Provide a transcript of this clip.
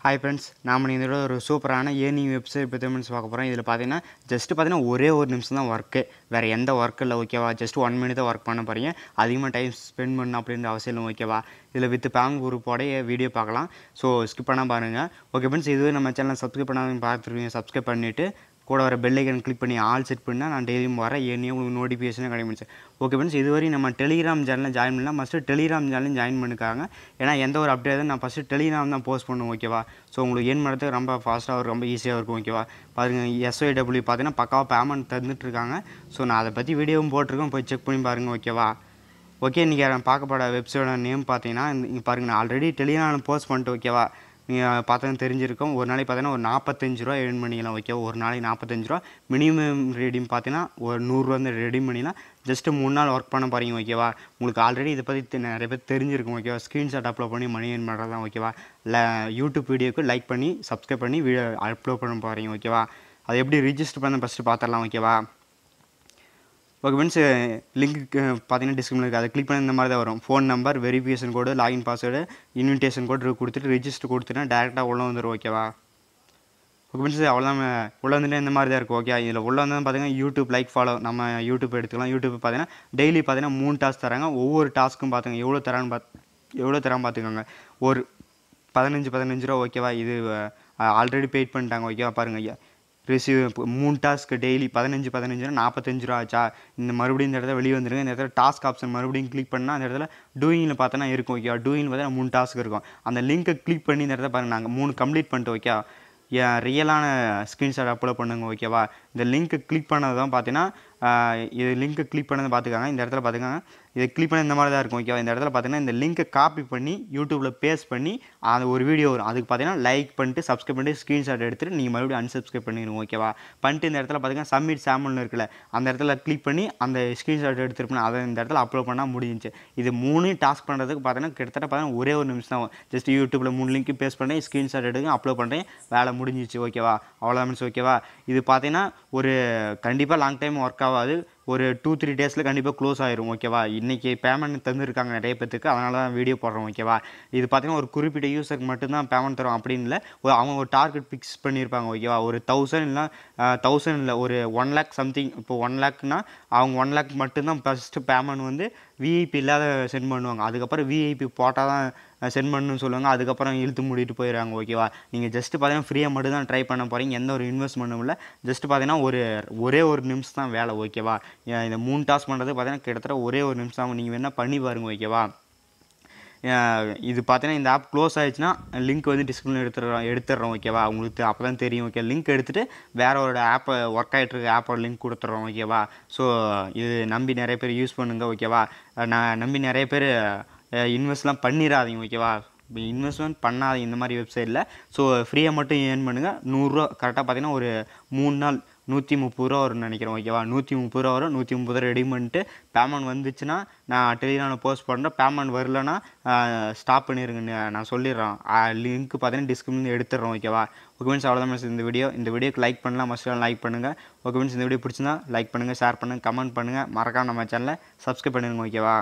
Hi friends, நாம இந்த ஒரு சூப்பரான ஏர்னிங் வெப்சைட் பத்தி பார்க்க போறோம். இதுல பாத்தீங்கன்னா ஜஸ்ட் பாத்தீங்கன்னா ஒரே ஒரு நிமிஷம் தான் வொர்க். வேற எந்த வொர்க் இல்ல ஓகேவா? ஜஸ்ட் 1 மினிட் தான் வொர்க் பண்ண போறீங்க. அதிகமா டைம் ஸ்பெண்ட் பண்ணனும் அப்படிங்கற அவசியம் இல்ல ஓகேவா? இதுல வித் பேமெண்ட் குரூப்போட வீடியோ பார்க்கலாம். சோ ஸ்கிப் பண்ணாம பாருங்க. ஓகே फ्रेंड्स, இதுவே நம்ம சேனலை சப்ஸ்கிரைப் பண்ணாதவங்க பார்த்துருக்கீங்க. சப்ஸ்கிரைப் பண்ணிட்டு கூட வர பெல் ஐகான் கிளிக் பண்ணி ஆல் செட் பண்ணா நான் டெய்லியும் வர ஏர்னிங் உங்களுக்கு நோட்டிஃபிகேஷன் கிடைக்கும். ஓகே फ्रेंड्स, இதுவரை நம்ம டெலிகிராம் சேனல்ல ஜாயின் பண்ணலாம். மஸ்ட் டெலிகிராம் சேனல்ல ஜாயின் பண்ணிக்காங்க. ஏன்னா எந்த ஒரு அப்டேட் நான் ஃபர்ஸ்ட் டெலிகிராம் தான் போஸ்ட் பண்ணுவேன் ஓகேவா? ஸோ உங்களுக்கு ஏர்ன் பண்ணுறதுக்கு ரொம்ப ஃபாஸ்ட்டாக இருக்கும், ரொம்ப ஈஸியாக இருக்கும் ஓகேவா? பாருங்கள், SYW பார்த்தீங்கன்னா பக்காவாக பேமெண்ட் தந்துட்டுருக்காங்க. ஸோ நான் அதை பற்றி வீடியோவும் போட்டிருக்கேன், போய் செக் பண்ணி பாருங்கள் ஓகேவா? ஓகே, நீங்கள் நான் பார்க்கப்பட வெப்சைட்டோட நேம் பார்த்தீங்கன்னா இங்கே பாருங்கள், நான் ஆல்ரெடி டெலிகிராமில் போஸ்ட் பண்ணிட்டு ஓகேவா? நீங்கள் பார்த்தா தெரிஞ்சிருக்கும். ஒரு நாளைக்கு பார்த்தீங்கன்னா ஒரு 45 ரூபா ஏர்ன் பண்ணிக்கலாம் ஓகேவா? ஒரு நாளைக்கு 45 ரூபா. மினிமம் ரெடீம் பார்த்தீங்கன்னா ஒரு 100 ரூபா வந்து ரெடீம் பண்ணிக்கலாம். ஜஸ்ட்டு 3 நாள் ஒர்க் பண்ண போகிறீங்க ஓகேவா? உங்களுக்கு ஆல்ரெடி இதை பற்றி நிறைய பேர் தெரிஞ்சிருக்கும் ஓகேவா? ஸ்க்ரீன்ஷாட் அப்லோட் பண்ணி மணி ஏர்ன் பண்ணுறது தான் ஓகேவா? இல்லை யூடியூப் வீடியோக்கு லைக் பண்ணி சப்ஸ்கிரைப் பண்ணி வீடியோ அப்லோட் பண்ண போகிறீங்க ஓகேவா? அது எப்படி ரிஜிஸ்டர் பண்ண ஃபஸ்ட்டு பார்த்துடலாம் ஓகேவா? ஓகே ஃப்ரெண்ட்ஸ், லிங்க் பார்த்தீங்கன்னா டிஸ்கிரிப்ஷனில் இருக்குது. அதை கிளிக் பண்ணி இந்த மாதிரி தான் வரும். Phone number, verification code, login password, invitation code கொடுத்துட்டு ரிஜிஸ்டர் கொடுத்துட்டா டேரெக்டாக உள்ளே வந்துடும் ஓகேவா? ஓகே ஃப்ரெண்ட்ஸ், அவ்வளோதான். உள்ளே வந்துட்டு இந்த மாதிரி தான் இருக்கும் ஓகே. இதில் உள்ளே வந்து பார்த்தீங்கன்னா யூடியூப் லைக் ஃபாலோ நம்ம யூடியூப் எடுத்துக்கலாம். யூடியூப் பார்த்தீங்கன்னா டெய்லி பார்த்தீங்கன்னா 3 டாஸ்க் தராங்க. ஒவ்வொரு டாஸ்க்கும் பார்த்துங்க எவ்வளோ தரான்னு பார்த்துக்கோங்க. ஒரு 15 ரூபா ஓகேவா? இது ஆல்ரெடி பெய்ட் பண்ணிட்டாங்க ஓகேவா? பாருங்கள், ரிசீவ் 3 டாஸ்க்கு டெய்லி 15 45 ரூபா ஆச்சா? இந்த மறுபடியும் இந்த இடத்துல வெளியே வந்துருங்க. இந்த இடத்துல டாஸ்க் ஆப்ஷன் மறுபடியும் கிளிக் பண்ணால் அந்த இடத்துல டூயிங்கில் பார்த்தோன்னா இருக்கும் ஓகேவா? டூயிங்கில் பார்த்தீங்கன்னா 3 டாஸ்க் இருக்கும். அந்த லிங்க்கை கிளிக் பண்ணி இந்த இடத்துல பாருங்கள், நாங்கள் 3 கம்ப்ளீட் பண்ணிட்டு ஓகே. ரியலான ஸ்க்ரீன்ஷாட் அப்லோட் பண்ணுங்க ஓகேவா? இந்த லிங்க்கை கிளிக் பண்ணது தான் பார்த்தீங்கன்னா இது லிங்க்கை கிளிக் பண்ணதை பார்த்துக்காங்க. இந்த இடத்துல பார்த்துக்காங்க, இதை கிளிக் பண்ண இந்த மாதிரி தான் இருக்கும் ஓகேவா? இந்த இடத்துல பார்த்தீங்கன்னா இந்த லிங்க்கை காப்பி பண்ணி யூடியூப்பில் பேஸ்ட் பண்ணி அது ஒரு வீடியோ வரும். அதுக்கு பார்த்தீங்கன்னா லைக் பண்ணிட்டு சப்ஸ்கிரைப் பண்ணிட்டு ஸ்க்ரீன்ஷாட் எடுத்துகிட்டு நீங்கள் மறுபடியும் அன்சப்ஸ்கிரைப் பண்ணிடுங்க ஓகேவா? பண்ணிட்டு இந்த இடத்துல பார்த்தீங்கன்னா சப்மிட் சாம்பிள்னு இருக்குல்ல, அந்த இடத்துல கிளிக் பண்ணி அந்த ஸ்க்ரீன்ஷாட் எடுத்துருப்பேன், அதை இந்த இடத்துல அப்லோட் பண்ணால் முடிஞ்சிச்சு. இது 3 டாஸ்க் பண்ணுறதுக்கு பார்த்தீங்கன்னா கிட்டத்தட்ட பார்த்தீங்கன்னா ஒரே ஒரு நிமிஷம் தான். ஜஸ்ட் யூடியூப்பில் 3 லிங்க் பேஸ்ட் பண்ணி ஸ்க்ரீன்ஷாட் எடுங்க, அப்லோட் பண்ணுறேன், வேலை முடிஞ்சிச்சு ஓகேவா? அவ்வளோதான் மீன்ஸ் ஓகேவா? இது பார்த்தீங்கன்னா ஒரு கண்டிப்பாக லாங் டைம் ஒர்க் ஆகாது. ஒரு 2-3 டேஸில் கண்டிப்பாக க்ளோஸ் ஆயிரும் ஓகேவா? இன்றைக்கி பேமெண்ட் தந்துருக்காங்க நிறைய பேத்துக்கு, அதனால தான் வீடியோ போடுறோம் ஓகேவா? இது பார்த்தீங்கன்னா ஒரு குறிப்பிட்ட யூஸருக்கு மட்டும்தான் பேமெண்ட் தரும் அப்படின்னு இல்லை. அவங்க ஒரு டார்கெட் ஃபிக்ஸ் பண்ணியிருப்பாங்க ஓகேவா? ஒரு 1000 இல்லை 1000 இல்லை, ஒரு 1 லேக் சம்திங். இப்போ 1 லேக்னா அவங்க 1 லேக் மட்டும்தான் ஃபஸ்ட்டு பேமெண்ட் வந்து விஐபி இல்லாத சென்ட் பண்ணுவாங்க. அதுக்கப்புறம் விஐபி போட்டால் தான் சென்ட் பண்ணணும்னு சொல்லுவாங்க. அதுக்கப்புறம் இழுத்து மூடிட்டு போயிடுறாங்க ஓகேவா? நீங்கள் ஜஸ்ட்டு பார்த்தீங்கன்னா ஃப்ரீயாக மட்டும் தான் ட்ரை பண்ண போகிறீங்க, எந்த ஒரு இன்வெஸ்ட்மெண்ட்டும் இல்லை. ஜஸ்ட்டு பார்த்தீங்கன்னா ஒரே ஒரு நிமிஷம் தான் வேலை ஓகேவா? இந்த 3 டாஸ்க் பண்ணுறது பார்த்தீங்கன்னா கிட்டத்தட்ட ஒரே ஒரு நிமிஷம் ஆகும். நீங்கள் வேணால் பண்ணி பாருங்கள் ஓகேவா? இது பார்த்தீங்கன்னா இந்த ஆப் க்ளோஸ் ஆகிடுச்சுன்னா லிங்க் வந்து டிஸ்கிரிப்ஷனில் எடுத்துடுறோம் ஓகேவா? உங்களுக்கு அப்போ தான் தெரியும் ஓகே. லிங்க் எடுத்துகிட்டு வேற ஒரு ஆப்பை ஒர்க் ஆகிட்டு இருக்க ஆப்போட லிங்க் கொடுத்துட்றோம் ஓகேவா? ஸோ இது நம்பி நிறைய பேர் யூஸ் பண்ணுங்கள் ஓகேவா? நான் நம்பி நிறைய பேர் இன்வெஸ்ட்லாம் பண்ணிடாதீங்க ஓகேவா? இன்வெஸ்ட்மெண்ட் பண்ணாதீங்க இந்த மாதிரி வெப்சைட்டில். ஸோ ஃப்ரீயாக மட்டும் ஏர்ன் பண்ணுங்கள். 100 ரூபா கரெக்டாக பார்த்தீங்கன்னா ஒரு 3 நாள் 130 ரூபா வரும்னு நினைக்கிறேன் ஓகேவா? 130 ரூபா வரும். 130 ரூபா ரெடி பண்ணிட்டு பேமெண்ட் வந்துச்சுன்னா நான் டெலிகிராமில் போஸ்ட் பண்ணுறேன். பேமெண்ட் வரலன்னா ஸ்டாப் பண்ணிடுங்கன்னு நான் சொல்லிடுறேன். லிங்க் பார்த்தீங்கன்னா டிஸ்கிரிப்ஷனில் எடுத்துடுறோம் ஓகேவா? ஓகே ஃப்ரெண்ட்ஸ், அவ்வளோதான் மீன்ஸ் இந்த வீடியோக்கு லைக் பண்ணலாம், மஸ்ட் லைக் பண்ணுங்கள் ஓகே ஃப்ரெண்ட்ஸ். இந்த வீடியோ பிடிச்சிருந்தா லைக் பண்ணுங்கள், ஷேர் பண்ணுங்கள், கமெண்ட் பண்ணுங்கள், மறக்காம நம்ம சேனலை சப்ஸ்கிரைப் பண்ணிடுங்க ஓகேவா?